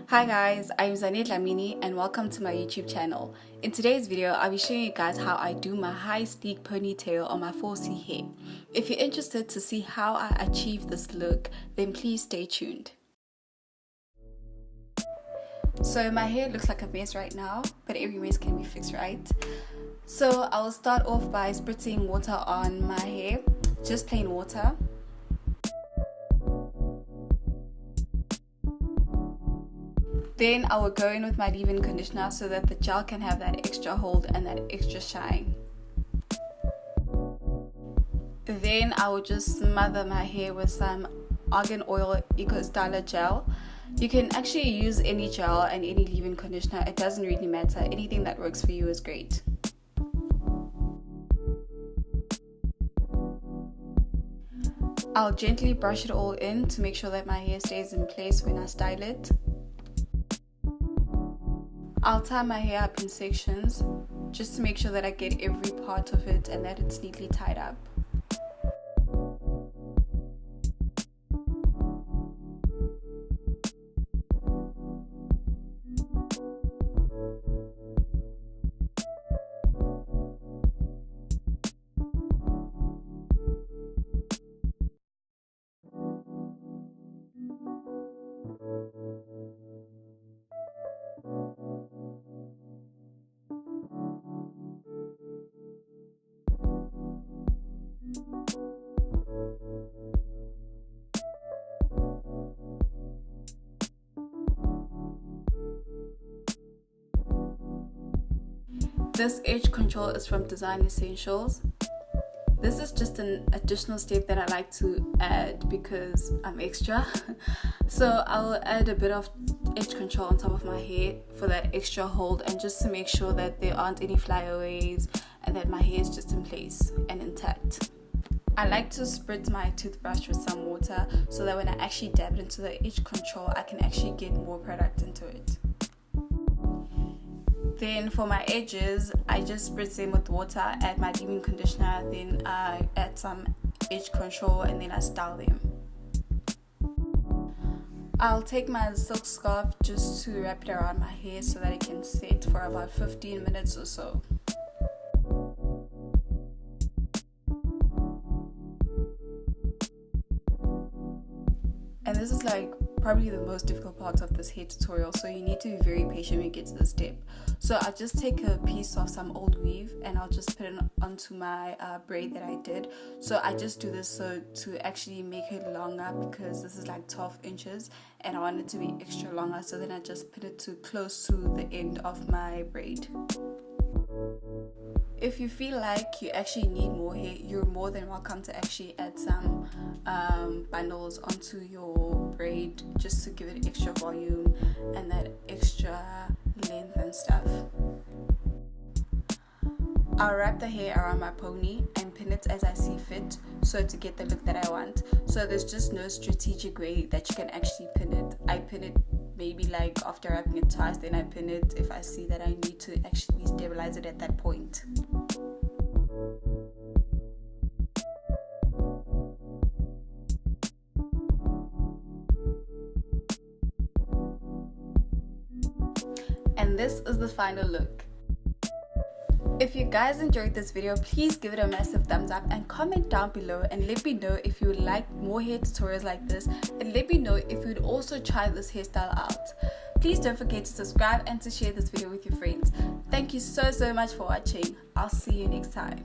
Hi guys, I'm Zané Dlamini and welcome to my YouTube channel. In today's video, I'll be showing you guys how I do my high sleek ponytail on my 4C hair. If you're interested to see how I achieve this look, then please stay tuned. So my hair looks like a mess right now, but every mess can be fixed, right? So I will start off by spritzing water on my hair, just plain water. Then I will go in with my leave-in conditioner so that the gel can have that extra hold and that extra shine. Then I will just smother my hair with some argan oil eco styler gel. You can actually use any gel and any leave-in conditioner, it doesn't really matter. Anything that works for you is great. I'll gently brush it all in to make sure that my hair stays in place when I style it. I'll tie my hair up in sections just to make sure that I get every part of it and that it's neatly tied up. This edge control is from Design Essentials. This is just an additional step that I like to add because I'm extra. So I'll add a bit of edge control on top of my hair for that extra hold and just to make sure that there aren't any flyaways and that my hair is just in place and intact. I like to spritz my toothbrush with some water so that when I actually dab it into the edge control, I can actually get more product into it. Then for my edges, I just spritz them with water, add my leave-in conditioner, then I add some edge control and then I style them. I'll take my silk scarf just to wrap it around my hair so that it can set for about 15 minutes or so. And this is like probably the most difficult part of this hair tutorial, so you need to be very patient when you get to this step. So I'll just take a piece of some old weave and I'll just put it onto my braid that I did. So I just do this so to actually make it longer because this is like 12 inches and I want it to be extra longer, so then I just put it close to the end of my braid. If you feel like you actually need more hair, you're more than welcome to actually add some bundles onto your braid just to give it extra volume and that extra length and stuff. I'll wrap the hair around my pony and pin it as I see fit so to get the look that I want. So there's just no strategic way that you can actually pin it. I pin it maybe like after wrapping it twice, then I pin it if I see that I need to actually stabilize it at that point. And this is the final look. If you guys enjoyed this video, please give it a massive thumbs up and comment down below and let me know if you would like more hair tutorials like this, and let me know if you would also try this hairstyle out. Please don't forget to subscribe and to share this video with your friends. Thank you so much for watching. I'll see you next time.